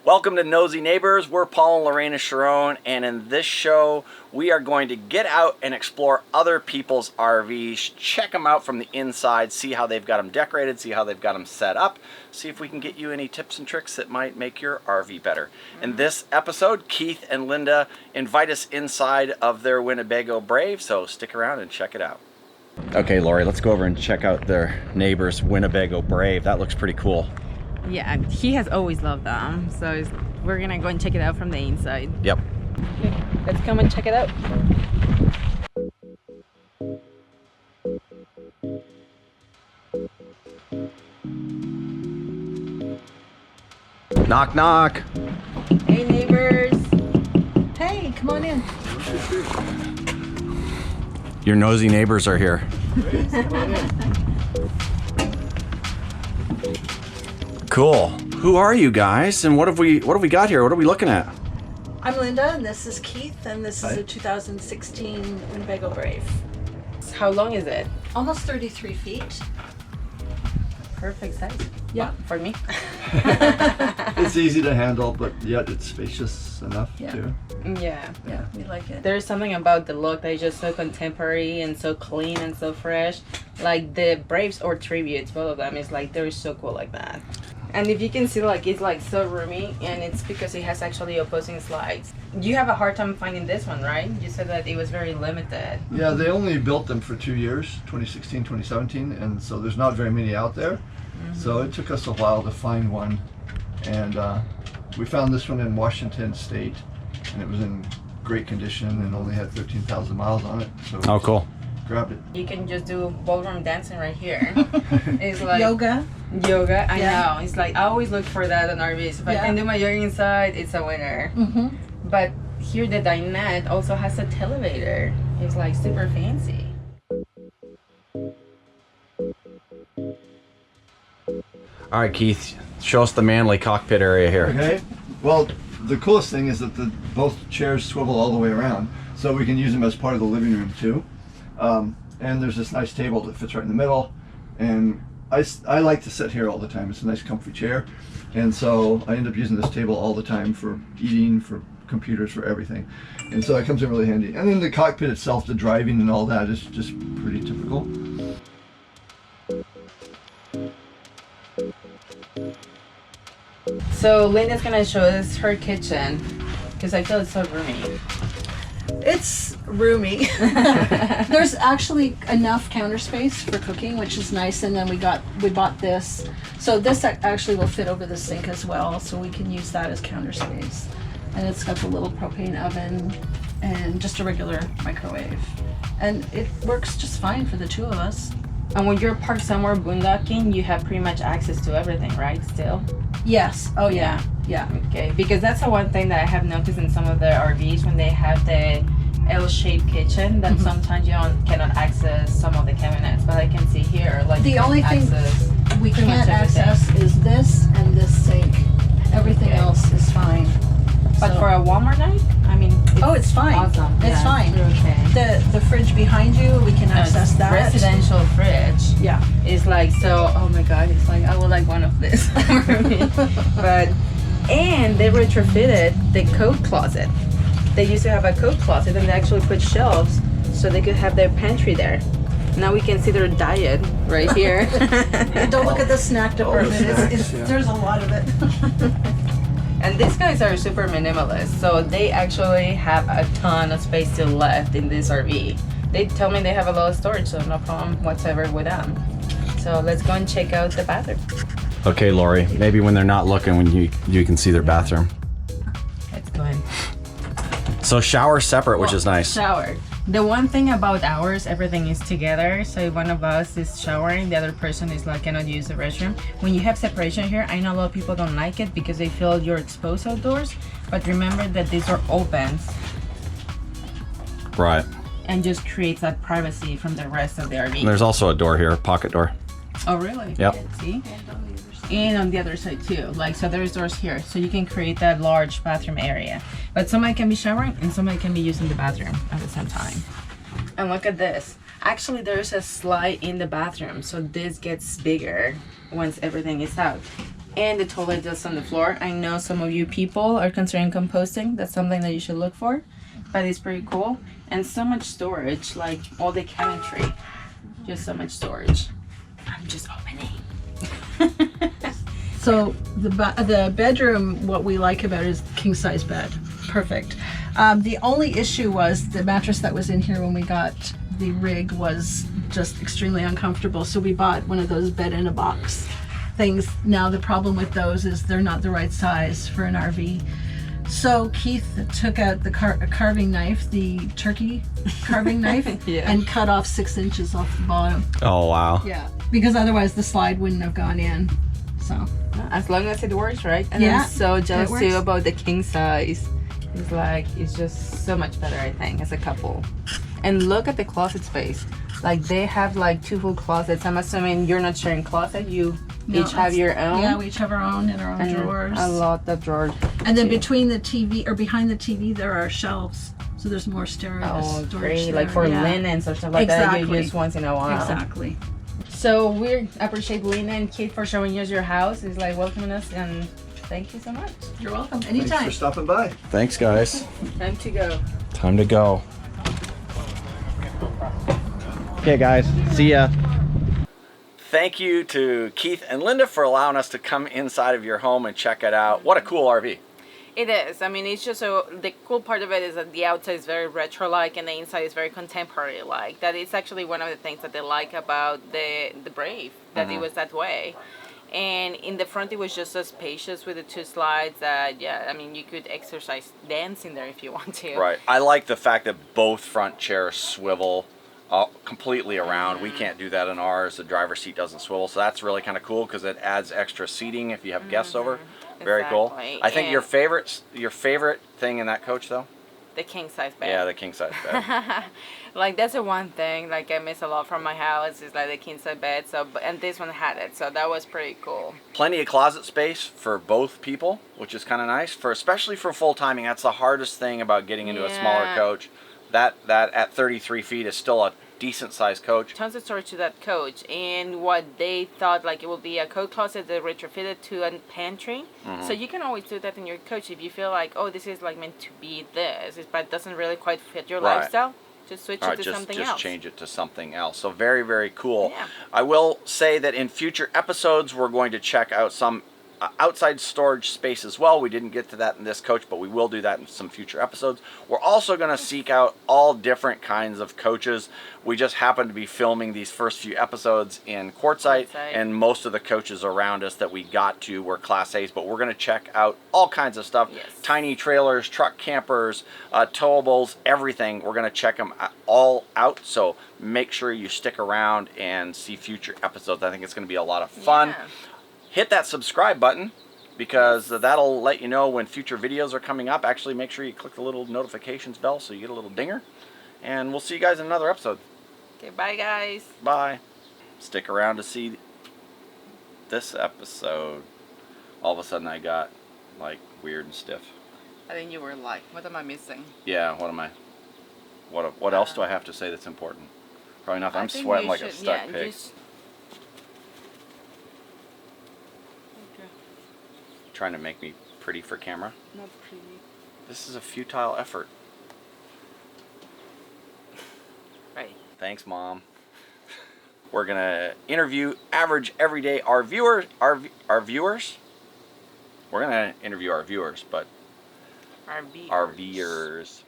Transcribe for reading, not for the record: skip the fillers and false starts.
Welcome to Nosey Neighbors. We're Paul and Lorena Sharon, and in this show, we are going to get out and explore other people's RVs, check them out from the inside, see how they've got them decorated, see how they've got them set up, see if we can get you any tips and tricks that might make your RV better. In this episode, Keith and Linda invite us inside of their Winnebago Brave, so stick around and check it out. Okay, Lori, let's go over and check out their neighbor's Winnebago Brave. That looks pretty cool. Yeah, he has always loved them, so we're gonna go and check it out from the inside. Yep. Okay, let's come and check it out. Knock, knock. Hey, neighbors. Hey, come on in. Your nosy neighbors are here. Cool. Who are you guys, and what have we got here? What are we looking at? I'm Linda, and this is Keith, and this is a 2016 Winnebago Brave. How long is it? Almost 33 feet. Perfect size. Yeah. For me. It's easy to handle, but yet it's spacious enough too. Yeah. Yeah, we like it. There's something about the look that is just so contemporary and so clean and so fresh. Like the Braves or Tributes, both of them, is like they're so cool like that. And if you can see, like, it's like so roomy, and it's because it has actually opposing slides. You have a hard time finding this one, right? You said that it was very limited. Yeah, they only built them for 2 years, 2016, 2017, and so there's not very many out there. So it took us a while to find one, and we found this one in Washington State, and it was in great condition and only had 13,000 miles on it. So Oh, cool. Grabbed it. You can just do ballroom dancing right here. It's like Yoga. I know. It's like I always look for that on RVs. If I can do my yoga inside, it's a winner. But here the dinette also has a televator. It's like super fancy. All right, Keith, show us the manly cockpit area here. Okay. Well, the coolest thing is that both chairs swivel all the way around, so we can use them as part of the living room too. And there's this nice table that fits right in the middle, and I like to sit here all the time. It's a nice comfy chair, and so I end up using this table all the time for eating, for computers, for everything, and so it comes in really handy. And then the cockpit itself, the driving and all that is just pretty typical. So Linda's gonna show us her kitchen because I feel it's so roomy. It's roomy. There's actually enough counter space for cooking, which is nice, and then we bought this. So this actually will fit over the sink as well, so we can use that as counter space. And it's got the little propane oven and just a regular microwave. And it works just fine for the two of us. And when you're parked somewhere boondocking, you have pretty much access to everything, right? Still? Yes. Oh yeah. Yeah. Okay, because that's the one thing that I have noticed in some of the RVs when they have the L-shaped kitchen that sometimes you cannot access some of the cabinets, but I can see here like The only thing we can't access is this and this sink. Everything else is fine. But for a Walmart night, I mean, it's fine. Awesome. It's fine. Okay. The fridge behind you, we can access that. Residential fridge. Yeah. It's like so. Oh my God! It's like I would like one of this for me. But and they retrofitted the coat closet. They used to have a coat closet, and they actually put shelves so they could have their pantry there. Now we can see their diet right here. Don't look at the snack department. snacks, There's a lot of it. And these guys are super minimalist, so they actually have a ton of space still left in this RV. They tell me they have a lot of storage, so no problem whatsoever with them. So let's go and check out the bathroom. Okay, Lori, maybe when they're not looking, when you can see their bathroom. Let's go in. So shower separate, which is nice. Shower. The one thing about ours, everything is together. So if one of us is showering, the other person is like cannot use the restroom. When you have separation here, I know a lot of people don't like it because they feel you're exposed outdoors. But remember that these are opens. Right. And just creates that privacy from the rest of the RV. And there's also a door here, a pocket door. Oh really? Yep. See? And on the other side too. Like, so there's doors here. So you can create that large bathroom area. But somebody can be showering and somebody can be using the bathroom at the same time. And look at this. Actually, there's a slide in the bathroom. So this gets bigger once everything is out. And the toilet just on the floor. I know some of you people are considering composting. That's something that you should look for. But it's pretty cool. And so much storage, like all the cabinetry. Just so much storage. I'm just opening. So the bedroom, what we like about it is king size bed. Perfect. The only issue was the mattress that was in here when we got the rig was just extremely uncomfortable. So we bought one of those bed in a box things. Now the problem with those is they're not the right size for an RV. So Keith took out the carving knife, the turkey carving knife, Yeah. and cut off 6 inches off the bottom. Oh, wow. Yeah, because otherwise the slide wouldn't have gone in. So As long as it works, right? And Yeah, I'm so jealous it too works. about the king size. It's like, it's just so much better, I think, as a couple. And look at the closet space. Like, they have like 2 full closets. I'm assuming you're not sharing closet. You No, each have your own. yeah, we each have our own in our own And drawers. I love the drawers. And then too. between the TV or behind the TV, there are shelves. So there's more storage. Oh, storage great. there, Like for yeah. linens or stuff like that you Exactly. use once in a while. Exactly. So we appreciate Lena and Keith for showing us your house. It's like welcoming us, and thank you so much. You're welcome. Thanks Anytime. for stopping by. Thanks, guys. Time to go. Time to go. Okay, guys. See ya. Thank you to Keith and Linda for allowing us to come inside of your home and check it out. What a cool RV. It is. I mean, it's just so the cool part of it is that the outside is very retro-like and the inside is very contemporary-like. That is actually one of the things that they like about the Brave, that it was that way. And in the front, it was just so spacious with the 2 slides that, yeah, I mean, you could exercise dance in there if you want to. Right. I like the fact that both front chairs swivel completely around. We can't do that in ours. The driver's seat doesn't swivel, so that's really kind of cool because it adds extra seating if you have guests over. Very cool. Exactly. I think And your favorite thing in that coach though? the king size bed. Yeah, the king size bed. Like that's the one thing like I miss a lot from my house is like the king size bed. So and this one had it, so that was pretty cool. Plenty of closet space for both people, which is kind of nice for especially for full timing. That's the hardest thing about getting into a smaller Yeah. coach. That at 33 feet is still a decent sized coach. Tons of storage to that coach, and what they thought like it will be a coat closet they retrofitted to a pantry. So you can always do that in your coach if you feel like, oh, this is like meant to be this, but it doesn't really quite fit your Right. lifestyle. Just switch All it right, to just something just else. change it to something else. So very, very cool. Yeah. I will say that in future episodes we're going to check out some outside storage space as well. We didn't get to that in this coach, but we will do that in some future episodes. We're also going to seek out all different kinds of coaches. We just happen to be filming these first few episodes in Quartzsite, and most of the coaches around us that we got to were Class A's, but we're going to check out all kinds of stuff. Yes. Tiny trailers, truck campers, towables, everything. We're going to check them all out, so make sure you stick around and see future episodes. I think it's going to be a lot of fun. Yeah. Hit that subscribe button because that'll let you know when future videos are coming up. Actually, make sure you click the little notifications bell so you get a little dinger. And we'll see you guys in another episode. Okay, bye guys. Bye. Stick around to see this episode. All of a sudden I got like weird and stiff. I think you were like, what am I missing? Yeah, what am I? What else do I have to say that's important? Probably nothing. I'm sweating like a stuck pig. Trying to make me pretty for camera. Not pretty. This is a futile effort. Right. Thanks, Mom. We're gonna interview average everyday our viewers. We're gonna interview our viewers, but RV. our viewers.